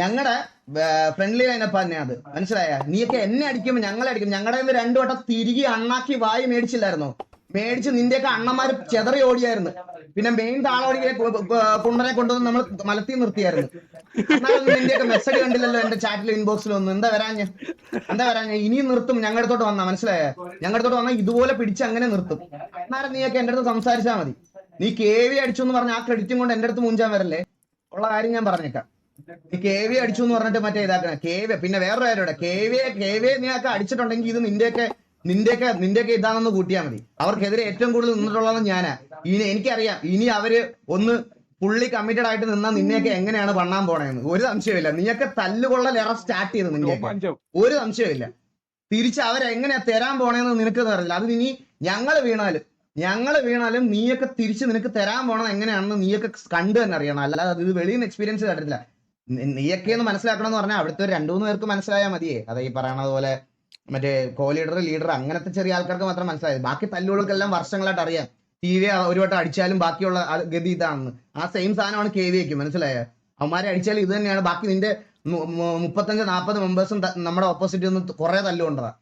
ഞങ്ങളുടെ friendly lineup തന്നെ അത്, മനസ്സിലായ? നീയൊക്കെ എന്നെ അടിക്കുമ്പോൾ ഞങ്ങളെ അടിക്കും. ഞങ്ങളുടെ കയ്യിൽ 2 വട്ടം തിരികെ അണ്ണാക്കി വായി മേടിച്ചില്ലായിരുന്നോ? മേടിച്ച് നിന്റെയൊക്കെ അണ്ണന്മാര് ചെതറി ഓടിയായിരുന്നു. പിന്നെ മെയിൻ താളോടിയെ കുണ്ടനെ കൊണ്ടുവന്ന് നമ്മൾ മലത്തി നിർത്തിയായിരുന്നു. എന്നാലൊന്നും നിന്റെയൊക്കെ മെസ്സേജ് കണ്ടില്ലല്ലോ എന്റെ ചാറ്റിലും ഇൻബോക്സിലൊന്നും. എന്താ വരാഞ്ഞ്? ഇനിയും നിർത്തും. ഞങ്ങളുടെ അടുത്തോട്ട് വന്നാ, മനസ്സിലായ? ഞങ്ങളുടെ അടുത്തോട്ട് വന്നാൽ ഇതുപോലെ പിടിച്ച് അങ്ങനെ നിർത്തും. അന്നേരം നീയൊക്കെ എന്റെ അടുത്ത് സംസാരിച്ചാൽ മതി. നീ KV അടിച്ചു എന്ന് പറഞ്ഞ ആ ക്രെഡിറ്റും കൊണ്ട് എന്റെ അടുത്ത് മുഞ്ചാൻ വരല്ലേ. ഉള്ള കാര്യം ഞാൻ പറഞ്ഞേക്കാം. ഈ KV അടിച്ചു എന്ന് പറഞ്ഞിട്ട് മറ്റേ ഇതാക്കണ KV. പിന്നെ വേറൊരു കാര്യം, KV നീയൊക്കെ അടിച്ചിട്ടുണ്ടെങ്കിൽ ഇത് നിന്റെയൊക്കെ ഇതാണെന്ന് കൂട്ടിയാൽ മതി. അവർക്കെതിരെ ഏറ്റവും കൂടുതൽ നിന്നിട്ടുള്ളത് ഞാനാ. എനിക്കറിയാം ഇനി അവര് ഒന്ന് ഫുള്ളി കമ്മിറ്റഡ് ആയിട്ട് നിന്നാൽ നിന്നെയൊക്കെ എങ്ങനെയാണ് പണ്ണാൻ പോണേന്ന് ഒരു സംശയമില്ല. നീയൊക്കെ തല്ലുകൊള്ളൽ സ്റ്റാർട്ട് ചെയ്ത് നിന്റെ ഒരു സംശയമില്ല. തിരിച്ച് അവരെങ്ങനെയാ തരാൻ പോണേന്ന് നിനക്ക് അറിയില്ല. അത് ഇനി ഞങ്ങള് വീണാലും നീയൊക്കെ തിരിച്ച് നിനക്ക് തരാൻ പോണത് എങ്ങനെയാണെന്ന് നീയൊക്കെ കണ്ടു തന്നെ അറിയണം. അല്ലാതെ അത് വെളിയിൽ നിന്ന് എക്സ്പീരിയൻസ് കണ്ടിട്ടില്ല. നീയൊക്കെ ഒന്ന് മനസ്സിലാക്കണം എന്ന് പറഞ്ഞാൽ അവിടുത്തെ 2-3 പേർക്ക് മനസ്സിലായാൽ മതിയേ. അത് ഈ പറയണത് പോലെ മറ്റേ ലീഡർ അങ്ങനത്തെ ചെറിയ ആൾക്കാർക്ക് മാത്രം മനസ്സിലായത്. ബാക്കി തല്ലുകൾക്കെല്ലാം വർഷങ്ങളായിട്ട് അറിയാം. TV ഒരു വട്ടം അടിച്ചാലും ബാക്കിയുള്ള ഗതി ഇതാണെന്ന്. ആ സെയിം സാധനമാണ് KVയ്ക്ക്, മനസ്സിലായ? അവന്മാരെ അടിച്ചാലും ഇത് തന്നെയാണ്. ബാക്കി നിന്റെ 35-40 മെമ്പേഴ്സും നമ്മുടെ ഓപ്പോസിറ്റ് നിന്ന് കുറെ തല്ലുകൊണ്ടതാ.